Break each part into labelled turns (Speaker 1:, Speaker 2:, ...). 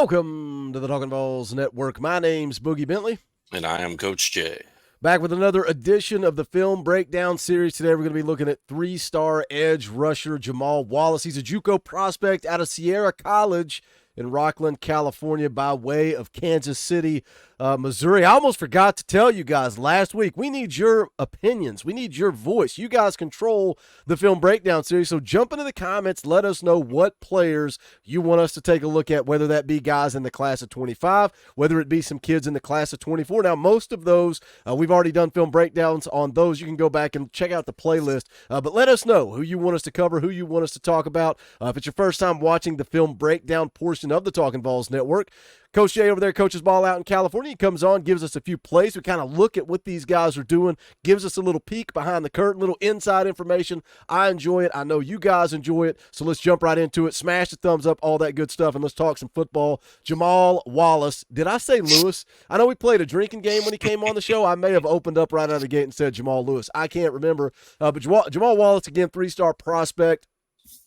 Speaker 1: Welcome to the Talkin VAWLS Network. My name's Boogie Bentley.
Speaker 2: And I am Coach J.
Speaker 1: Back with another edition of the film breakdown series. Today we're going to be looking at three-star edge rusher Jamal Wallace. He's a JUCO prospect out of Sierra College in Rockland, California, by way of Kansas City, Missouri. I almost forgot to tell you guys last week, we need your opinions. We need your voice. You guys control the film breakdown series, so jump into the comments. Let us know what players you want us to take a look at, whether that be guys in the class of 25, whether it be some kids in the class of 24. Now, most of those, we've already done film breakdowns on those. You can go back and check out the playlist, but let us know who you want us to cover, who you want us to talk about. If it's your first time watching the film breakdown portion of the Talkin VAWLS Network, Coach Jay over there coaches ball out in California. He comes on, gives us a few plays. We kind of look at what these guys are doing, gives us a little peek behind the curtain, little inside information. I enjoy it. I know you guys enjoy it. So let's jump right into it. Smash the thumbs up, all that good stuff, and let's talk some football. Jamal Wallace. Did I say Lewis? I know we played a drinking game when he came on the show. I may have opened up right out of the gate and said Jamal Lewis. I can't remember. But Jamal Wallace, again, three-star prospect.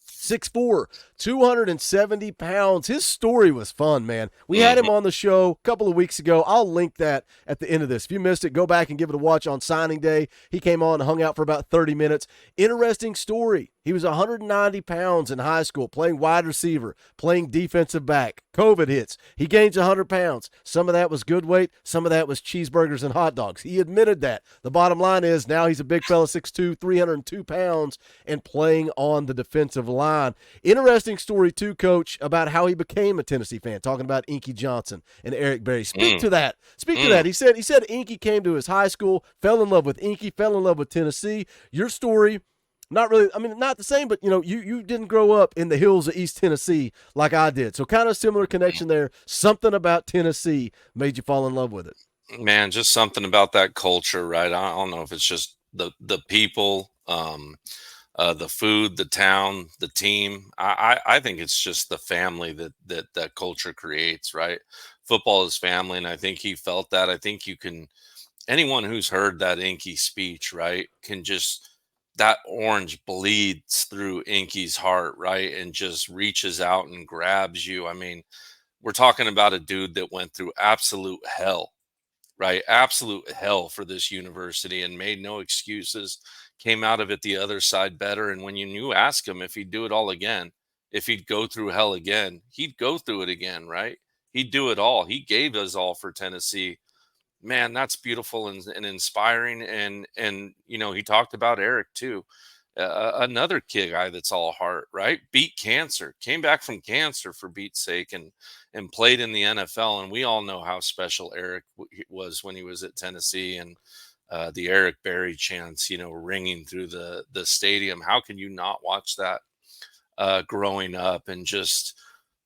Speaker 1: 6'4", 270 pounds. His story was fun, man. We had him on the show a couple of weeks ago. I'll link that at the end of this. If you missed it, go back and give it a watch on signing day. He came on and hung out for about 30 minutes. Interesting story. He was 190 pounds in high school, playing wide receiver, playing defensive back. COVID hits. He gains 100 pounds. Some of that was good weight. Some of that was cheeseburgers and hot dogs. He admitted that. The bottom line is now he's a big fella, 6'2", 302 pounds, and playing on the defensive line. Interesting story, too, Coach, about how he became a Tennessee fan, talking about Inky Johnson and Eric Berry. Speak to that. Speak to that. He said Inky came to his high school, fell in love with Inky, fell in love with Tennessee. Your story, not really, I mean, not the same, but, you didn't grow up in the hills of East Tennessee like I did. So kind of similar connection there. Something about Tennessee made you fall in love with it.
Speaker 2: Man, just something about that culture, right? I don't know if it's just the people, the food, the town, the team. I think it's just the family that culture creates, right? Football is family, and I think he felt that. I think anyone who's heard that Inky speech, right, can just, that orange bleeds through Inky's heart, right, and just reaches out and grabs you. I mean, we're talking about a dude that went through absolute hell, right? Absolute hell for this university and made no excuses, came out of it the other side better. And when you ask him if he'd do it all again, if he'd go through hell again, he'd go through it again, right? He'd do it all. He gave us all for Tennessee. Man, that's beautiful and inspiring. And he talked about Eric too. Another guy that's all heart, right? Beat cancer, came back from cancer for Beat's sake, and played in the NFL. And we all know how special Eric was when he was at Tennessee, and the Eric Berry chants, ringing through the stadium. How can you not watch that growing up and just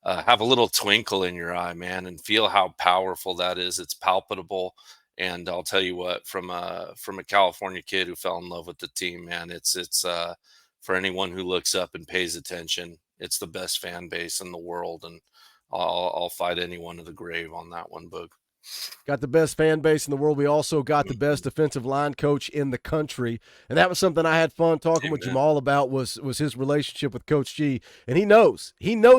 Speaker 2: have a little twinkle in your eye, man, and feel how powerful that is? It's palpable. And I'll tell you what, from a California kid who fell in love with the team, man, it's for anyone who looks up and pays attention, it's the best fan base in the world. And I'll fight anyone to the grave on that one, Boog.
Speaker 1: Got the best fan base in the world. We also got the best defensive line coach in the country. And that was something I had fun talking with Jamal about was his relationship with Coach G. And he knows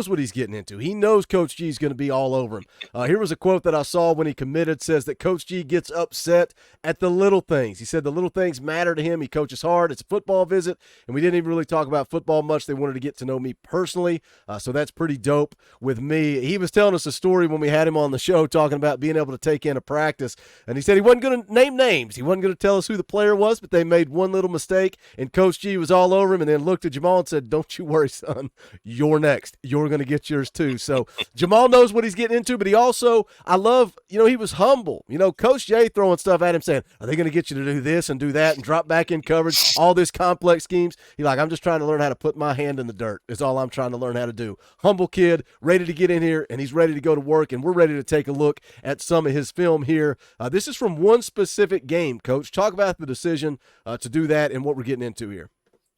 Speaker 1: what he's getting into. He knows Coach G is going to be all over him. Here was a quote that I saw when he committed, says that Coach G gets upset at the little things. He said the little things matter to him. He coaches hard. It's a football visit. And we didn't even really talk about football much. They wanted to get to know me personally. So that's pretty dope with me. He was telling us a story when we had him on the show talking about being able to take in a practice, and he said he wasn't going to name names. He wasn't going to tell us who the player was, but they made one little mistake, and Coach G was all over him, and then looked at Jamal and said, "Don't you worry, son. You're next. You're going to get yours too." So Jamal knows what he's getting into, but he also, I love, he was humble. Coach J throwing stuff at him saying, "Are they going to get you to do this and do that and drop back in coverage, all this complex schemes?" He's like, "I'm just trying to learn how to put my hand in the dirt. Is all I'm trying to learn how to do." Humble kid, ready to get in here, and he's ready to go to work, and we're ready to take a look at some of his film here. This is from one specific game, Coach. Talk about the decision to do that and what we're getting into here.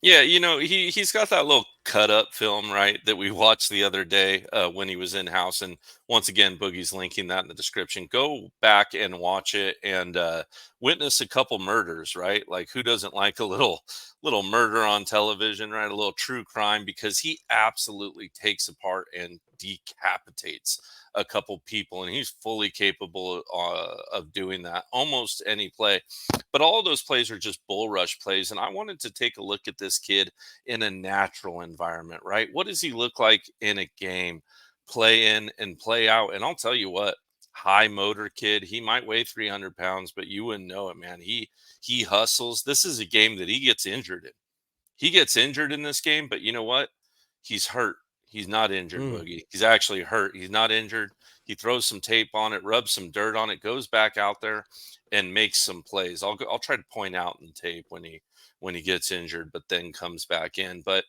Speaker 2: Yeah, he's got that little cut up film, right, that we watched the other day when he was in house. And once again, Boogie's linking that in the description. Go back and watch it and witness a couple murders, right? Like, who doesn't like a little murder on television, right? A little true crime, because he absolutely takes apart and decapitates a couple people, and he's fully capable of doing that almost any play. But all of those plays are just bull rush plays, and I wanted to take a look at this kid in a natural environment, right? What does he look like in a game? Play in and play out. And I'll tell you what, high motor kid. He might weigh 300 pounds, but you wouldn't know it, man. He hustles. This is a game that he gets injured in. He gets injured in this game, but you know what? He's hurt. He's not injured,
Speaker 1: Mm.
Speaker 2: Boogie. He's actually hurt. He's not injured. He throws some tape on it, rubs some dirt on it, goes back out there and makes some plays. I'll try to point out in tape when he gets injured, but then comes back in. But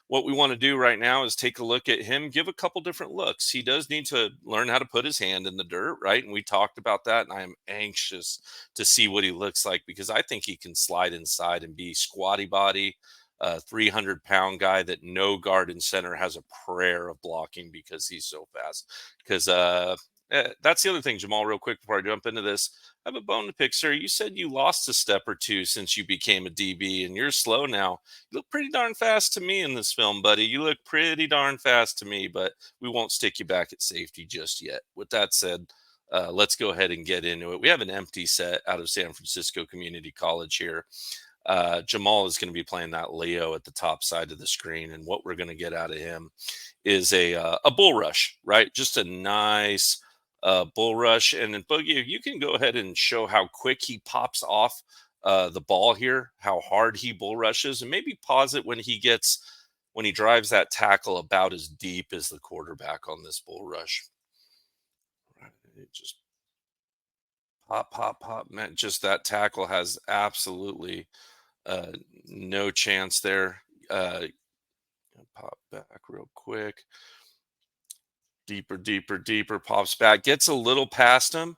Speaker 2: what we want to do right now is take a look at him, give a couple different looks. He does need to learn how to put his hand in the dirt, right? And we talked about that, and I am anxious to see what he looks like, because I think he can slide inside and be squatty body, 300-pound guy that no guard and center has a prayer of blocking because he's so fast. Because that's the other thing, Jamal, real quick before I jump into this. I have a bone to pick, sir. You said you lost a step or two since you became a DB, and you're slow now. You look pretty darn fast to me in this film, buddy. You look pretty darn fast to me, but we won't stick you back at safety just yet. With that said, let's go ahead and get into it. We have an empty set out of San Francisco Community College here. Jamal is going to be playing that Leo at the top side of the screen, and what we're going to get out of him is a bull rush, right? Just a nice bull rush. And then Boogie, you can go ahead and show how quick he pops off the ball here, how hard he bull rushes, and maybe pause it when he drives that tackle about as deep as the quarterback on this bull rush. Right, it just pop, pop, pop, man. Just that tackle has absolutely no chance there. Pop back real quick. Deeper, deeper, deeper. Pops back. Gets a little past him.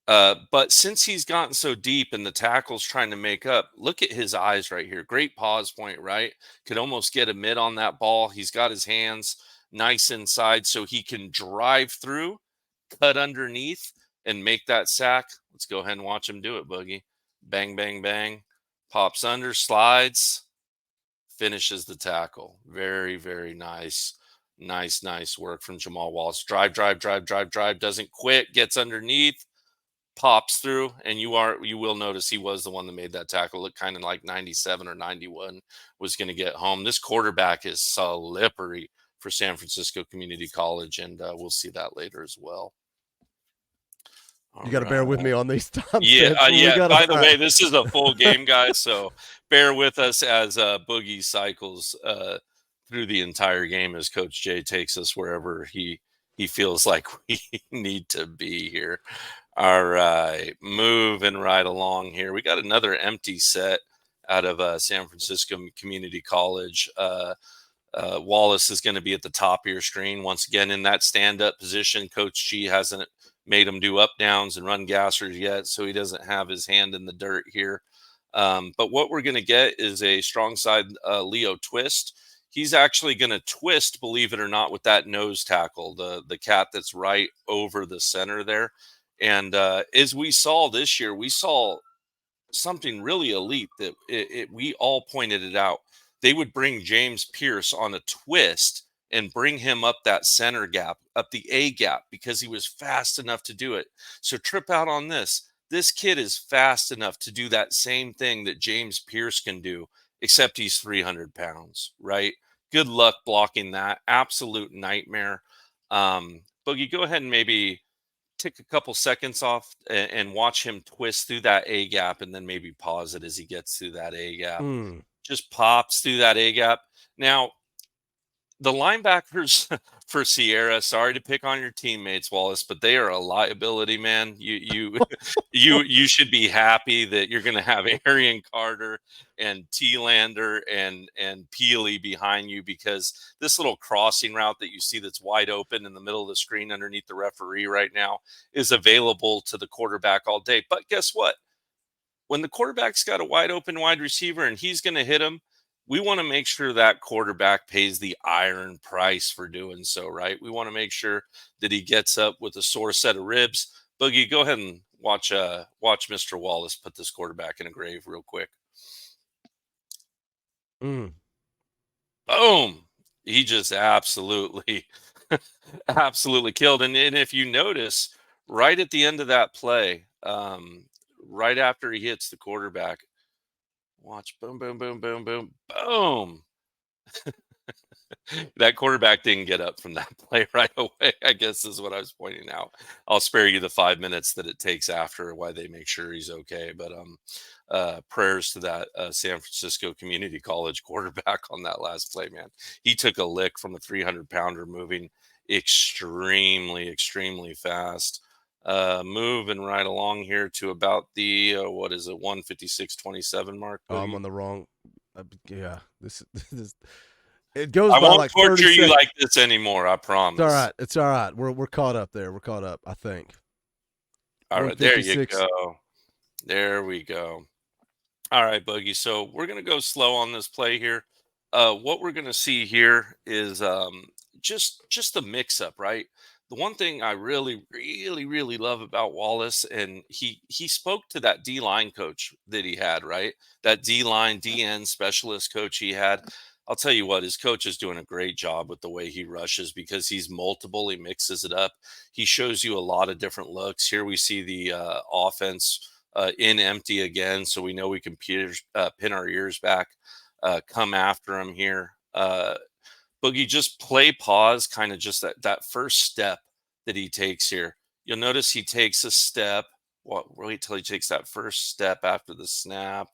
Speaker 2: But since he's gotten so deep and the tackle's trying to make up, look at his eyes right here. Great pause point, right? Could almost get a mid on that ball. He's got his hands nice inside so he can drive through, cut underneath, and make that sack. Let's go ahead and watch him do it, Boogie. Bang, bang, bang. Pops under, slides, finishes the tackle. Very, very nice. Nice work from Jamal Wallace. Drive, doesn't quit, gets underneath, pops through, and you will notice he was the one that made that tackle. Look kind of like 97 or 91 was going to get home. This quarterback is slippery for San Francisco Community College, and we'll see that later as well.
Speaker 1: You got to bear with me on these timestamps.
Speaker 2: Yeah. By the way, this is a full game, guys, so bear with us as Boogie cycles through the entire game as Coach Jay takes us wherever he feels like we need to be here. All right, moving right along here. We got another empty set out of San Francisco Community College. Wallace is going to be at the top of your screen once again in that stand-up position. Coach G hasn't made him do up downs and run gassers yet, so he doesn't have his hand in the dirt here. But what we're going to get is a strong side Leo twist. He's actually going to twist, believe it or not, with that nose tackle, the cat that's right over the center there. And as we saw this year, we saw something really elite that we all pointed it out. They would bring James Pierce on a twist and bring him up that center gap, up the A gap, because he was fast enough to do it. So trip out on this. This kid is fast enough to do that same thing that James Pierce can do, except he's 300 pounds, right? Good luck blocking that. Absolute nightmare. Boogie, go ahead and maybe take a couple seconds off and watch him twist through that A gap, and then maybe pause it as he gets through that A gap. Just pops through that A gap. Now, the linebackers for Sierra, sorry to pick on your teammates, Wallace, but they are a liability, man. You should be happy that you're going to have Arian Carter and T-Lander and Peely behind you, because this little crossing route that you see that's wide open in the middle of the screen underneath the referee right now is available to the quarterback all day. But guess what? When the quarterback's got a wide open wide receiver and he's going to hit him, we want to make sure that quarterback pays the iron price for doing so, right? We want to make sure that he gets up with a sore set of ribs. Boogie, go ahead and watch Mr. Wallace put this quarterback in a grave real quick.
Speaker 1: Mm.
Speaker 2: Boom. He just absolutely absolutely killed. And if you notice, right at the end of that play, right after he hits the quarterback, watch boom, boom, boom, boom, boom, boom. That quarterback didn't get up from that play right away, I guess is what I was pointing out. I'll spare you the 5 minutes that it takes after why they make sure he's okay. But prayers to that San Francisco Community College quarterback on that last play, man. He took a lick from a 300-pounder moving extremely, extremely fast. Moving right along here to about the what is it, 156.27 mark.
Speaker 1: Oh, I'm
Speaker 2: Boogie?
Speaker 1: on the wrong. Yeah, this it goes
Speaker 2: I
Speaker 1: by
Speaker 2: won't
Speaker 1: like 30
Speaker 2: torture you
Speaker 1: seconds.
Speaker 2: like this anymore. I
Speaker 1: It's all
Speaker 2: promise.
Speaker 1: right. It's all right. We're caught up there. We're caught up, I think.
Speaker 2: All right, there you
Speaker 1: 156.
Speaker 2: go. There we go. All right, Boogie. So we're gonna go slow on this play here. What we're gonna see here is just the mix up, right? The one thing I really, really, really love about Wallace, and he spoke to that D line coach that he had, right? That D line DN specialist coach he had. I'll tell you what, his coach is doing a great job with the way he rushes because he's multiple. He mixes it up. He shows you a lot of different looks. Here we see the offense in empty again, so we know we can pin our ears back, come after him here. Boogie, just play pause, kind of just that first step that he takes here. You'll notice he takes a step. Wait till he takes that first step after the snap.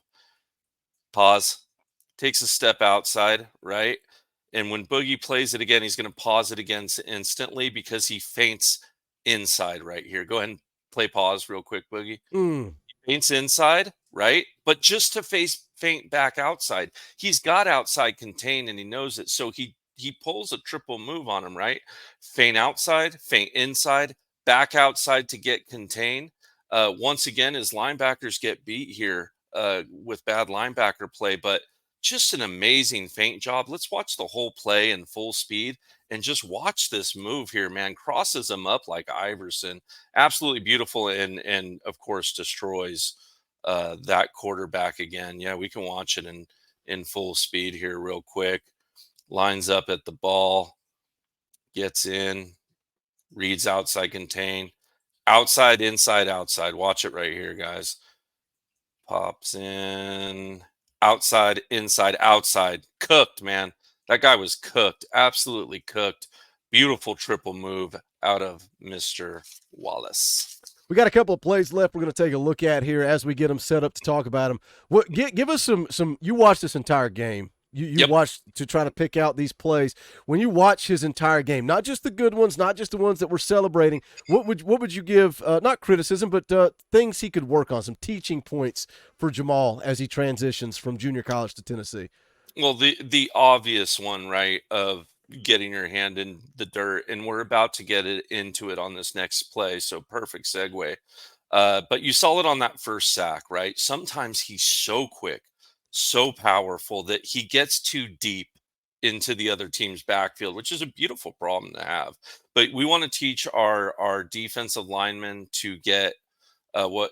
Speaker 2: Pause. Takes a step outside, right? And when Boogie plays it again, he's going to pause it again instantly because he feints inside right here. Go ahead and play pause real quick, Boogie.
Speaker 1: Mm.
Speaker 2: Feints inside, right? But just to face feint back outside. He's got outside contained and he knows it. So he pulls a triple move on him, right? Feint outside, feint inside, back outside to get contained. Once again, his linebackers get beat here with bad linebacker play, but just an amazing feint job. Let's watch the whole play in full speed and just watch this move here, man. Crosses him up like Iverson. Absolutely beautiful and of course destroys that quarterback again. Yeah, we can watch it in full speed here real quick. Lines up at the ball, gets in, reads outside contain, outside, inside, outside. Watch it right here, guys. Pops in, outside, inside, outside. Cooked, man. That guy was cooked, absolutely cooked. Beautiful triple move out of Mr. Wallace.
Speaker 1: We got a couple of plays left we're going to take a look at here as we get them set up to talk about them. Give us some you watched this entire game. You
Speaker 2: Yep.
Speaker 1: watched to try to pick out these plays. When you watch his entire game, not just the good ones, not just the ones that we're celebrating, what would you give, not criticism, but things he could work on, some teaching points for Jamal as he transitions from junior college to Tennessee?
Speaker 2: Well, the obvious one, right, of getting your hand in the dirt, and we're about to get into it on this next play. So perfect segue. But you saw it on that first sack, right? Sometimes he's so quick, so powerful that he gets too deep into the other team's backfield, which is a beautiful problem to have. But we want to teach our defensive linemen to get butt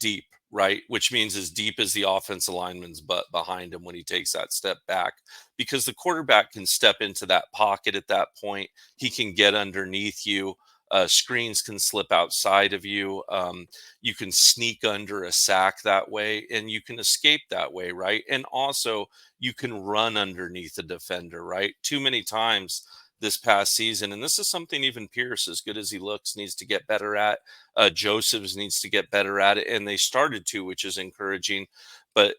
Speaker 2: deep, right? Which means as deep as the offensive lineman's butt behind him when he takes that step back, because the quarterback can step into that pocket at that point. He can get underneath you. Screens can slip outside of you. You can sneak under a sack that way, and you can escape that way, right? And also, you can run underneath a defender, right? Too many times this past season, and this is something even Pierce, as good as he looks, needs to get better at. Josephs needs to get better at it, and they started to, which is encouraging. But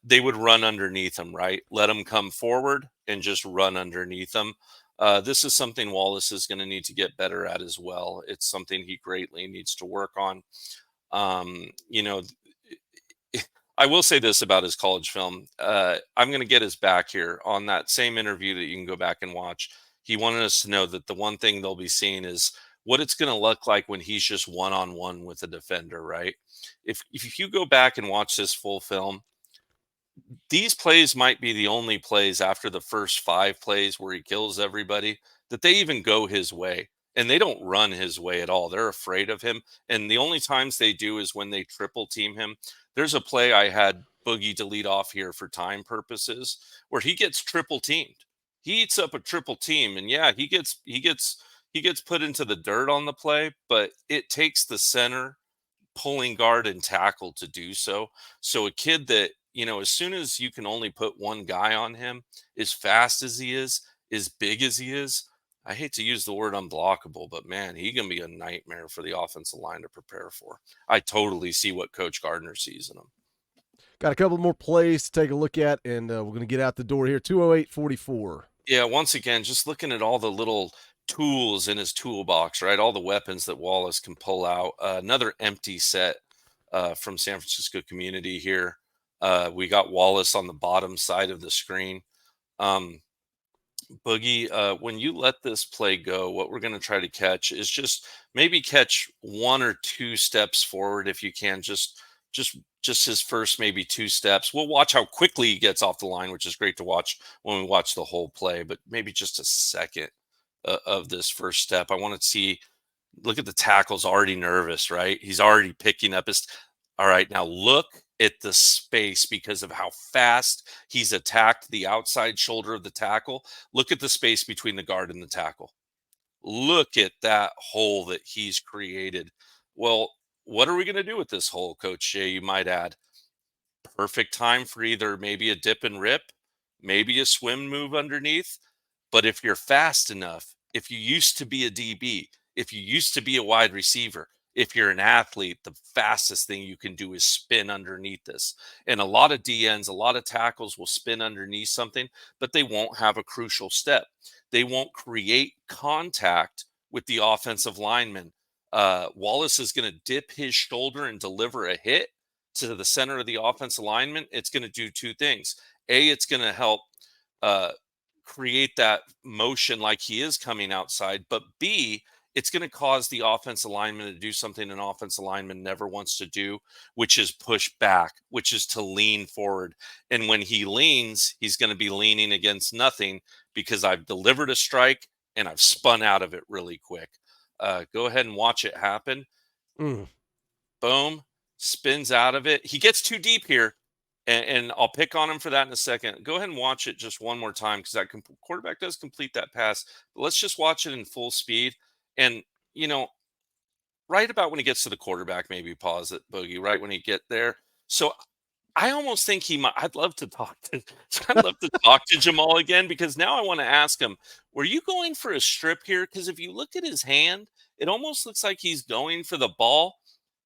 Speaker 2: they would run underneath him, right? Let him come forward and just run underneath him. This is something Wallace is going to need to get better at as well. It's something he greatly needs to work on. Um, you know, I will say this about his college film. I'm going to get his back here on that same interview that you can go back and watch. He wanted us to know that the one thing they'll be seeing is what it's going to look like when he's just one on one with a defender, right? If you go back and watch this full film, these plays might be the only plays after the first 5 plays where he kills everybody that they even go his way, and they don't run his way at all. They're afraid of him, and the only times they do is when they triple team him. There's a play I had Boogie delete off here for time purposes where he gets triple teamed. He eats up a triple team, and yeah, he gets put into the dirt on the play, but it takes the center pulling guard and tackle to do so. So a kid that, as soon as you can only put one guy on him, as fast as he is, as big as he is, I hate to use the word unblockable, but man, he can be a nightmare for the offensive line to prepare for. I totally see what Coach Gardner sees in him.
Speaker 1: Got a couple more plays to take a look at, and we're going to get out the door here. 208-44.
Speaker 2: Yeah, once again, just looking at all the little tools in his toolbox, right? All the weapons that Wallace can pull out. Another empty set from San Francisco community here. We got Wallace on the bottom side of the screen. Um, Boogie, when you let this play go, what we're going to try to catch is just maybe catch 1 or 2 steps forward if you can. Just his first maybe 2 steps. We'll watch how quickly he gets off the line, which is great to watch when we watch the whole play. But maybe just a second of this first step. I want to see. Look at the tackle's already nervous, right? He's already picking up his. All right, now look at the space because of how fast he's attacked the outside shoulder of the tackle. Look at the space between the guard and the tackle. Look at that hole that he's created. Well, what are we going to do with this hole, Coach Jay? You might add. Perfect time for either maybe a dip and rip, maybe a swim move underneath. But if you're fast enough, if you used to be a DB, if you used to be a wide receiver, if you're an athlete, the fastest thing you can do is spin underneath this. And a lot of DNs, a lot of tackles will spin underneath something, but they won't have a crucial step. They won't create contact with the offensive lineman. Wallace is going to dip his shoulder and deliver a hit to the center of the offensive lineman. It's going to do 2 things. A, it's going to help uh, create that motion like he is coming outside. But B, it's going to cause the offensive lineman to do something an offensive lineman never wants to do, which is push back, which is to lean forward. And when he leans, he's going to be leaning against nothing because I've delivered a strike and I've spun out of it really quick. Go ahead and watch it happen. Boom, spins out of it. He gets too deep here, and I'll pick on him for that in a second. Go ahead and watch it just one more time because that quarterback does complete that pass. But let's just watch it in full speed. And, right about when he gets to the quarterback, maybe pause it, Boogie, right when he get there. So I almost think he might. I'd love to talk to. I'd love to talk to Jamal again because now I want to ask him: were you going for a strip here? Because if you look at his hand, it almost looks like he's going for the ball.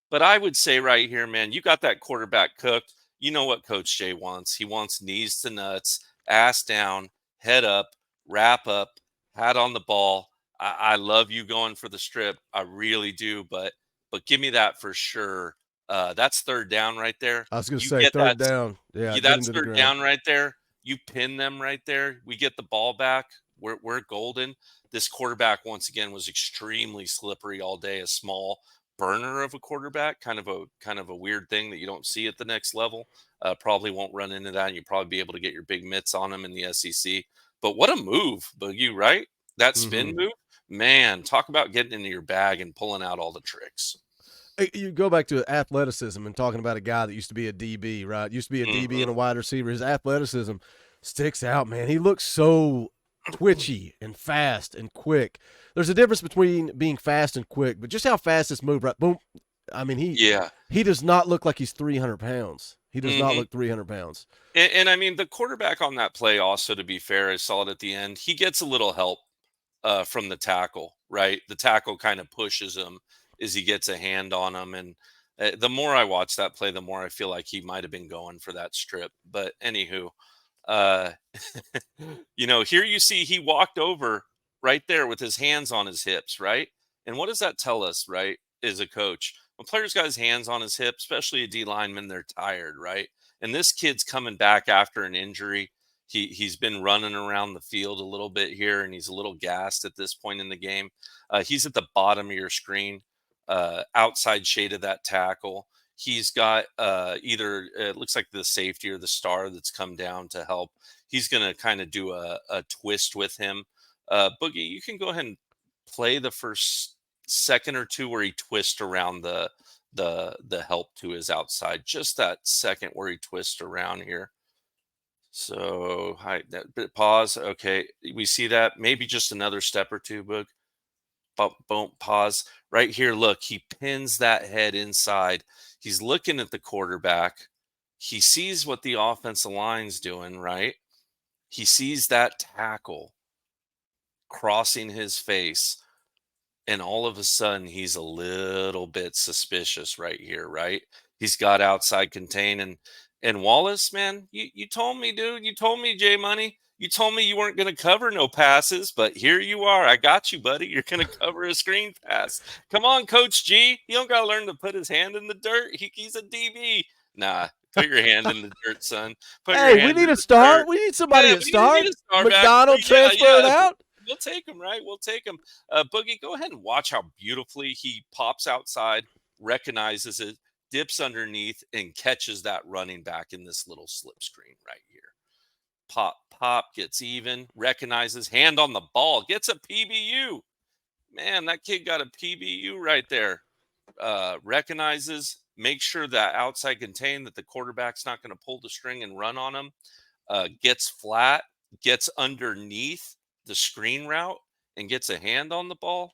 Speaker 2: But I would say right here, man, you got that quarterback cooked. You know what Coach Jay wants. He wants knees to nuts, ass down, head up, wrap up, hat on the ball. I love you going for the strip. I really do. But give me that for sure. That's third down right there.
Speaker 1: I was going to
Speaker 2: You
Speaker 1: say
Speaker 2: get
Speaker 1: third
Speaker 2: that.
Speaker 1: down. Yeah, get him
Speaker 2: That's
Speaker 1: to the
Speaker 2: third
Speaker 1: ground.
Speaker 2: down right there. You pin them right there. We get the ball back. We're golden. This quarterback once again was extremely slippery all day. A small burner of a quarterback, kind of a weird thing that you don't see at the next level. Probably won't run into that. And you'll probably be able to get your big mitts on him in the SEC. But what a move, Boogie, right? That spin move, man. Talk about getting into your bag and pulling out all the tricks.
Speaker 1: You go back to athleticism and talking about a guy that used to be a DB, right? Used to be a DB and a wide receiver. His athleticism sticks out, man. He looks so twitchy and fast and quick. There's a difference between being fast and quick, but just how fast this move, right? Boom. I mean,
Speaker 2: Yeah.
Speaker 1: he does not look like he's 300 pounds. He does not
Speaker 2: hmm
Speaker 1: look 300 pounds.
Speaker 2: And I mean, the quarterback on that play also, to be fair, I saw it at the end. He gets a little help from the tackle, right? The tackle kind of pushes him as he gets a hand on him. And the more I watch that play, the more I feel like he might have been going for that strip. But anywho, uh, here you see he walked over right there with his hands on his hips, right? And what does that tell us, right? As a coach, when players got his hands on his hips, especially a D lineman, they're tired, right? And this kid's coming back after an injury. He's been running around the field a little bit here, and he's a little gassed at this point in the game. He's at the bottom of your screen, outside shade of that tackle. He's got either it looks like the safety or the star that's come down to help. He's going to kind of do a twist with him. Boogie, you can go ahead and play the first second or two where he twists around the help to his outside. Just that second where he twists around here. So hi, that bit pause. Okay, we see that. Maybe just another step or two, Boog. Boom, pause. Right here, look, he pins that head inside. He's looking at the quarterback. He sees what the offensive line's doing, right? He sees that tackle crossing his face, and all of a sudden he's a little bit suspicious right here, right? He's got outside contain, and Wallace, man, you told me, dude, you told me, J Money, you told me you weren't going to cover no passes, but here you are. I got you, buddy. You're going to cover a screen pass. Come on, Coach G. You don't got to learn to put his hand in the dirt. He's a DB. Nah, put your hand in the dirt, son. Put your
Speaker 1: Hey, we
Speaker 2: hand
Speaker 1: need
Speaker 2: in
Speaker 1: a
Speaker 2: the
Speaker 1: star.
Speaker 2: dirt.
Speaker 1: We need somebody
Speaker 2: Yeah,
Speaker 1: at star.
Speaker 2: need a star back.
Speaker 1: McDonald
Speaker 2: Yeah,
Speaker 1: transferred out.
Speaker 2: We'll take him, right? We'll take him. Boogie, go ahead and watch how beautifully he pops outside, recognizes it, dips underneath, and catches that running back in this little slip screen right here. Pop, gets even, recognizes, hand on the ball, gets a PBU. Man, that kid got a PBU right there. Recognizes, make sure that outside contain, that the quarterback's not going to pull the string and run on him. Gets flat, gets underneath the screen route, and gets a hand on the ball.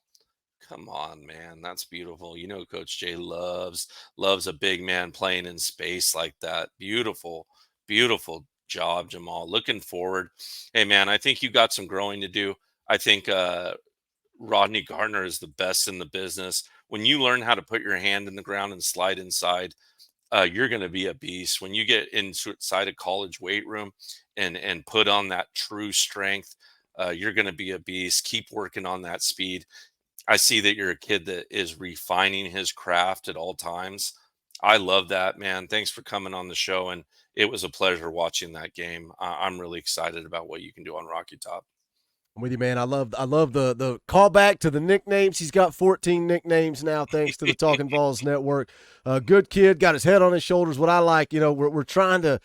Speaker 2: Come on, man. That's beautiful. You know, Coach J loves a big man playing in space like that. Beautiful, beautiful job, Jamal. Looking forward. Hey, man, I think you got some growing to do. I think Rodney Gardner is the best in the business. When you learn how to put your hand in the ground and slide inside, you're going to be a beast. When you get inside a college weight room and put on that true strength, you're going to be a beast. Keep working on that speed. I see that you're a kid that is refining his craft at all times. I love that, man. Thanks for coming on the show, and it was a pleasure watching that game. I'm really excited about what you can do on Rocky Top.
Speaker 1: I'm with you, man. I love the callback to the nicknames. He's got 14 nicknames now, thanks to the Talkin VAWLS network. Good kid, got his head on his shoulders. What I like, we're trying to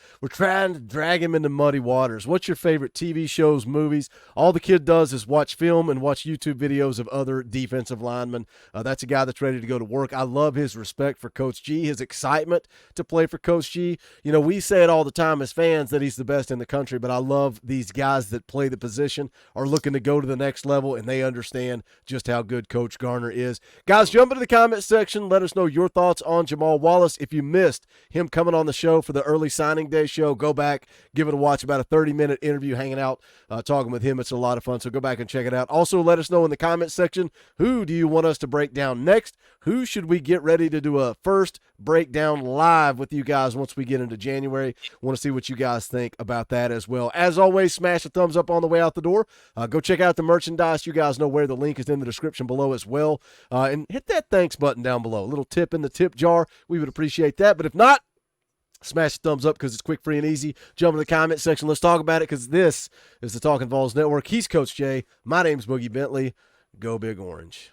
Speaker 1: drag him into muddy waters. What's your favorite TV shows, movies? All the kid does is watch film and watch YouTube videos of other defensive linemen. That's a guy that's ready to go to work. I love his respect for Coach G, his excitement to play for Coach G. We say it all the time as fans that he's the best in the country, but I love these guys that play the position, are looking to go to the next level, and they understand just how good Coach Garner is. Guys, jump into the comment section. Let us know your thoughts on Jamal Wallace. If you missed him coming on the show for the early signing day show, go back, give it a watch. About a 30-minute interview hanging out, talking with him. It's a lot of fun, so go back and check it out. Also, let us know in the comment section, who do you want us to break down next? Who should we get ready to do a first breakdown live with you guys once we get into January? Want to see what you guys think about that as well. As always, smash a thumbs up on the way out the door. Go check out the merchandise. You guys know where the link is in the description below as well. And hit that thanks button down below. A little tip in the tip jar. We would appreciate that. But if not, smash the thumbs up because it's quick, free, and easy. Jump in the comment section. Let's talk about it because this is the Talkin VAWLS Network. He's Coach J. My name's Boogie Bentley. Go Big Orange.